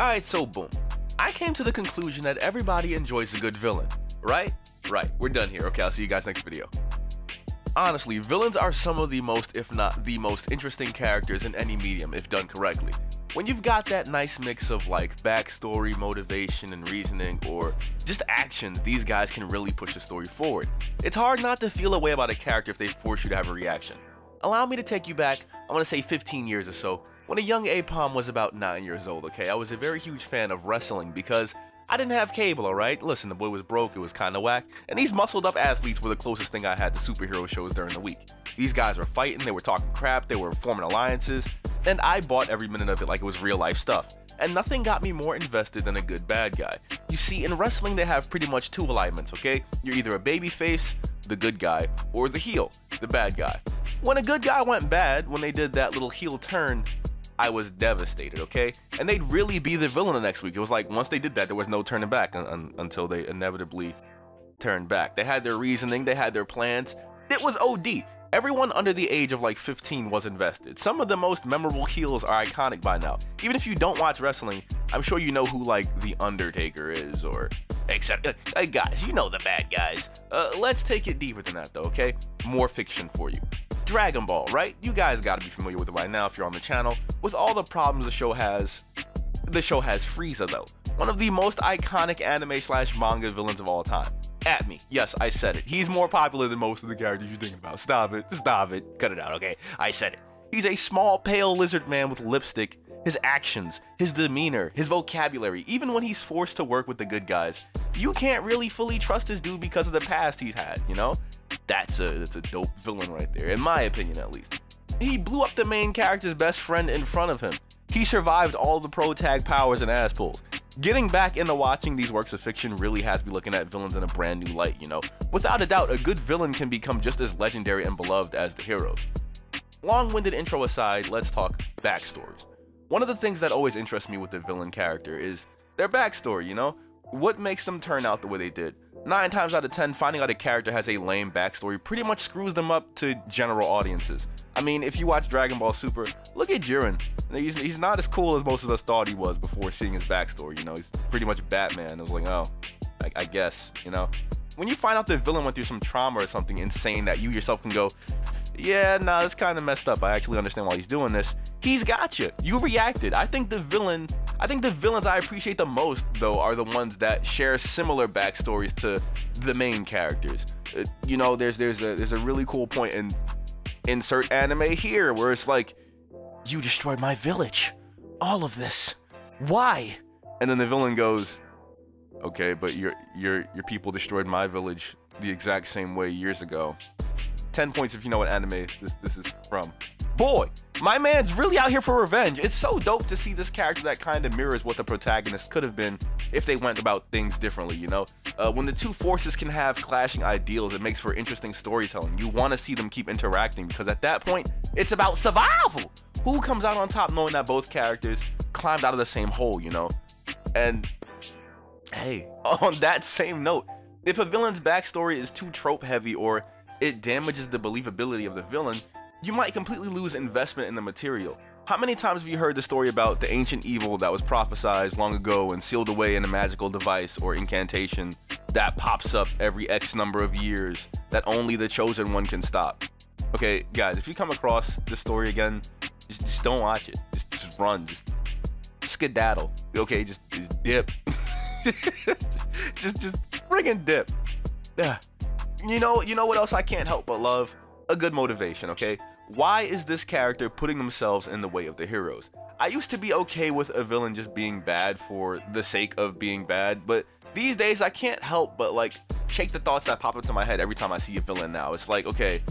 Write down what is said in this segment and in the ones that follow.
Alright, so boom. I came to the conclusion that everybody enjoys a good villain, right? Right, we're done here. Okay, I'll see you guys next video. Honestly, villains are some of the most, if not the most interesting characters in any medium if done correctly. When you've got that nice mix of like backstory, motivation, and reasoning, or just actions, these guys can really push the story forward. It's hard not to feel a way about a character if they force you to have a reaction. Allow me to take you back, I want to say 15 years or so, when a young Aipom was about 9 years old, okay? I was a very huge fan of wrestling because I didn't have cable, alright? Listen, the boy was broke, it was kinda whack, and these muscled up athletes were the closest thing I had to superhero shows during the week. These guys were fighting, they were talking crap, they were forming alliances, and I bought every minute of it like it was real life stuff. And nothing got me more invested than a good bad guy. You see, in wrestling they have pretty much two alignments, okay? You're either a babyface, the good guy, or the heel, the bad guy. When a good guy went bad, when they did that little heel turn, I was devastated, okay? And they'd really be the villain the next week. It was like, once they did that, there was no turning back until they inevitably turned back. They had their reasoning, they had their plans. It was OD. Everyone under the age of like 15 was invested. Some of the most memorable heels are iconic by now. Even if you don't watch wrestling, I'm sure you know who like The Undertaker is, or except, guys, you know the bad guys. Let's take it deeper than that though, okay? More fiction for you. Dragon Ball, right? You guys gotta be familiar with it by now if you're on the channel. With all the problems the show has Frieza though. One of the most iconic anime slash manga villains of all time. At me. Yes, I said it. He's more popular than most of the characters you're thinking about. Stop it. Stop it. Cut it out, okay? I said it. He's a small, pale lizard man with lipstick. His actions, his demeanor, his vocabulary, even when he's forced to work with the good guys, you can't really fully trust this dude because of the past he's had, you know? That's a dope villain right there, in my opinion at least. He blew up the main character's best friend in front of him. He survived all the pro tag powers and ass pulls. Getting back into watching these works of fiction really has me looking at villains in a brand new light, you know? Without a doubt, a good villain can become just as legendary and beloved as the heroes. Long-winded intro aside, let's talk backstories. One of the things that always interests me with the villain character is their backstory, you know? What makes them turn out the way they did? 9 times out of 10, finding out a character has a lame backstory pretty much screws them up to general audiences. I mean, if you watch Dragon Ball Super, look at Jiren. He's not as cool as most of us thought he was before seeing his backstory, you know? He's pretty much Batman. It was like, oh, I guess, you know? When you find out the villain went through some trauma or something insane that you yourself can go, yeah, nah, it's kind of messed up. I actually understand why he's doing this. He's got you. You reacted. I think the villains I appreciate the most, though, are the ones that share similar backstories to the main characters. You know, there's a really cool point in insert anime here where it's like, you destroyed my village. All of this. Why? And then the villain goes, okay, but your people destroyed my village the exact same way years ago. 10 points if you know what anime this is from. Boy, my man's really out here for revenge. It's so dope to see this character that kind of mirrors what the protagonist could have been if they went about things differently, you know? When the two forces can have clashing ideals, it makes for interesting storytelling. You want to see them keep interacting because at that point, it's about survival. Who comes out on top knowing that both characters climbed out of the same hole, you know? And hey, on that same note, if a villain's backstory is too trope heavy or it damages the believability of the villain, you might completely lose investment in the material. How many times have you heard the story about the ancient evil that was prophesized long ago and sealed away in a magical device or incantation that pops up every X number of years that only the chosen one can stop? Okay, guys, if you come across this story again, just don't watch it. Just run. Just skedaddle. Okay, just dip. just friggin' dip. Yeah. You know what else I can't help but love? A good motivation, okay? Why is this character putting themselves in the way of the heroes? I used to be okay with a villain just being bad for the sake of being bad, but these days I can't help but like shake the thoughts that pop into my head every time I see a villain now. It's like, okay,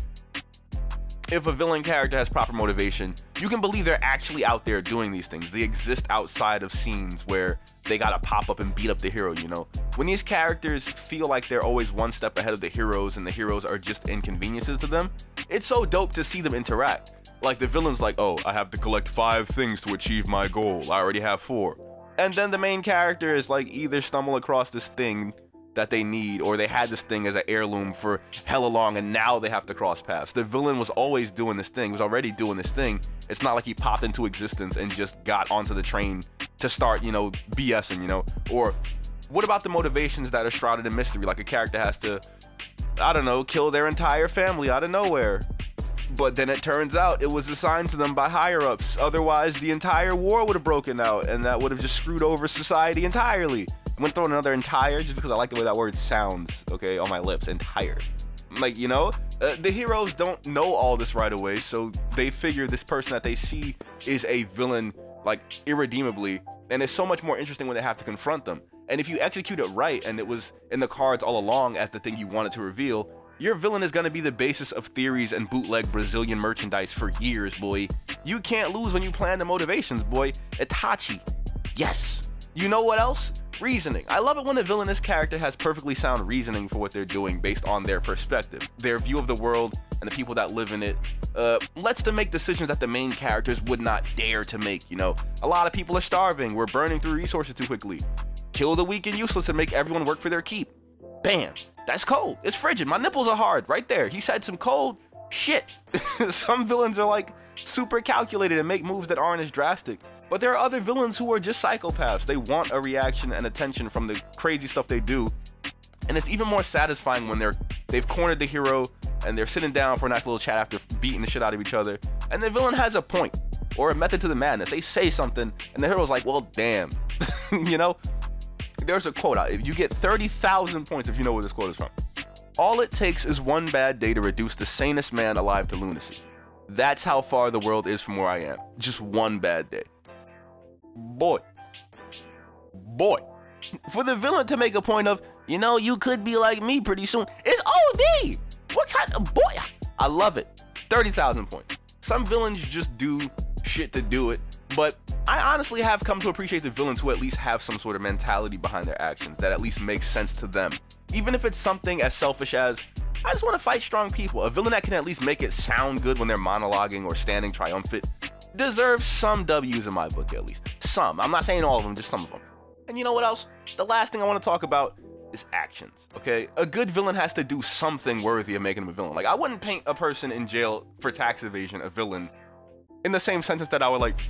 if a villain character has proper motivation, you can believe they're actually out there doing these things. They exist outside of scenes where they gotta pop up and beat up the hero, you know? When these characters feel like they're always one step ahead of the heroes and the heroes are just inconveniences to them, it's so dope to see them interact. Like the villain's like, oh, I have to collect 5 things to achieve my goal. I already have 4. And then the main character is like either stumble across this thing that they need, or they had this thing as an heirloom for hella long and now they have to cross paths. The villain was always doing this thing, was already doing this thing. It's not like he popped into existence and just got onto the train to start, you know, BSing, you know? Or what about the motivations that are shrouded in mystery? Like a character has to, I don't know, kill their entire family out of nowhere. But then it turns out it was assigned to them by higher-ups. Otherwise, the entire war would have broken out, and that would have just screwed over society entirely. I'm gonna throw in another entire just because I like the way that word sounds, okay, on my lips, entire. Like, you know, the heroes don't know all this right away, so they figure this person that they see is a villain, like, irredeemably, and it's so much more interesting when they have to confront them. And if you execute it right, and it was in the cards all along as the thing you wanted to reveal, your villain is gonna be the basis of theories and bootleg Brazilian merchandise for years, boy. You can't lose when you plan the motivations, boy. Itachi. Yes. You know what else? Reasoning. I love it when a villainous character has perfectly sound reasoning for what they're doing based on their perspective. Their view of the world and the people that live in it lets them make decisions that the main characters would not dare to make, you know? A lot of people are starving. We're burning through resources too quickly. Kill the weak and useless and make everyone work for their keep. Bam. That's cold. It's frigid. My nipples are hard. Right there. He said some cold shit. Some villains are like super calculated and make moves that aren't as drastic. But there are other villains who are just psychopaths. They want a reaction and attention from the crazy stuff they do. And it's even more satisfying when they've cornered the hero and they're sitting down for a nice little chat after beating the shit out of each other. And the villain has a point or a method to the madness. They say something and the hero's like, well, damn. You know? There's a quote out. If you get 30,000 points if you know where this quote is from. All it takes is one bad day to reduce the sanest man alive to lunacy. That's how far the world is from where I am. Just one bad day. Boy. For the villain to make a point of, you know, you could be like me pretty soon. It's OD. What kind of boy? I love it. 30,000 points. Some villains just do shit to do it. But I honestly have come to appreciate the villains who at least have some sort of mentality behind their actions that at least makes sense to them. Even if it's something as selfish as, I just want to fight strong people. A villain that can at least make it sound good when they're monologuing or standing triumphant deserves some W's in my book, at least. Some. I'm not saying all of them, just some of them. And you know what else? The last thing I want to talk about is actions, okay? A good villain has to do something worthy of making him a villain. Like, I wouldn't paint a person in jail for tax evasion a villain in the same sentence that I would, like,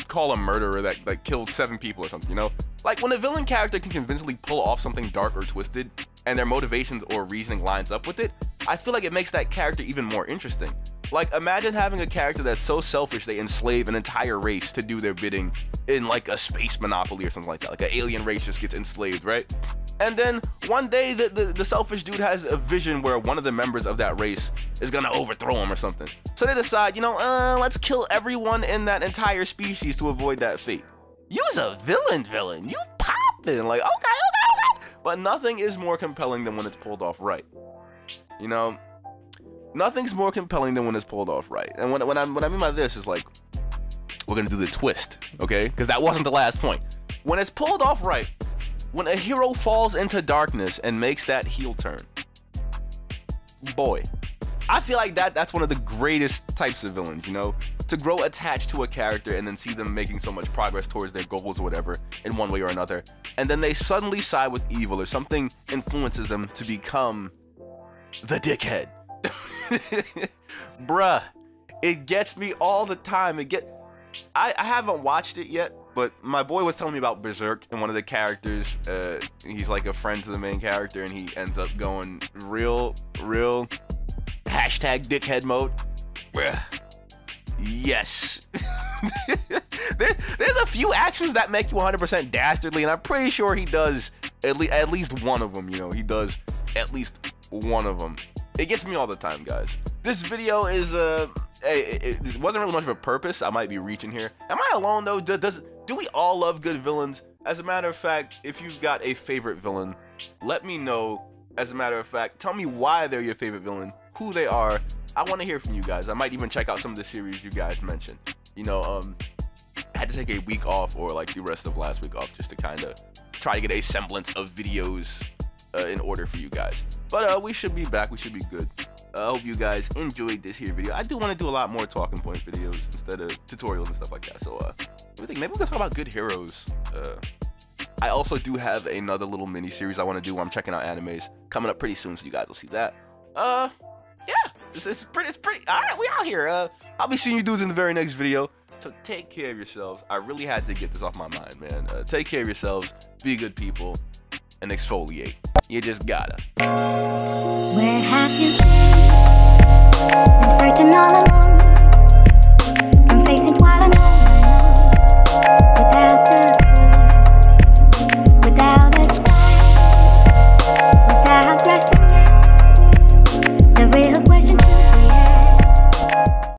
call a murderer that, like, killed 7 people or something, you know? Like, when a villain character can convincingly pull off something dark or twisted, and their motivations or reasoning lines up with it, I feel like it makes that character even more interesting. Like, imagine having a character that's so selfish they enslave an entire race to do their bidding in, like, a space monopoly or something like that. Like, an alien race just gets enslaved, right? And then one day the selfish dude has a vision where one of the members of that race is gonna overthrow him or something. So they decide, you know, let's kill everyone in that entire species to avoid that fate. You's a villain. You poppin'. Like, okay. But nothing is more compelling than when it's pulled off right. You know? Nothing's more compelling than when it's pulled off right. And what I mean by this is, like, we're gonna do the twist, okay? Because that wasn't the last point. When it's pulled off right, when a hero falls into darkness and makes that heel turn, boy, I feel like that's one of the greatest types of villains, you know? To grow attached to a character and then see them making so much progress towards their goals or whatever in one way or another, and then they suddenly side with evil or something influences them to become the dickhead. Bruh, it gets me all the time. I haven't watched it yet, but my boy was telling me about Berserk, and one of the characters, he's like a friend to the main character, and he ends up going real hashtag dickhead mode. Bruh. Yes. There's a few actions that make you 100% dastardly, and I'm pretty sure he does at least one of them, you know. He does at least one of them. It gets me all the time, guys. This video is, it wasn't really much of a purpose. I might be reaching here. Am I alone, though? Do we all love good villains? As a matter of fact, if you've got a favorite villain, let me know. As a matter of fact, tell me why they're your favorite villain, who they are. I want to hear from you guys. I might even check out some of the series you guys mentioned. You know, I had to take a week off, or like the rest of last week off, just to kind of try to get a semblance of videos in order for you guys. But we should be back. We should be good. I hope you guys enjoyed this here video. I do want to do a lot more talking point videos instead of tutorials and stuff like that. So what do you think? Maybe we can talk about good heroes. I also do have another little mini series I want to do where I'm checking out animes coming up pretty soon, so you guys will see that. Yeah, it's pretty. All right, we out here. I'll be seeing you dudes in the very next video. So take care of yourselves. I really had to get this off my mind, man. Take care of yourselves, be good people, and exfoliate. You just gotta. Where have you been?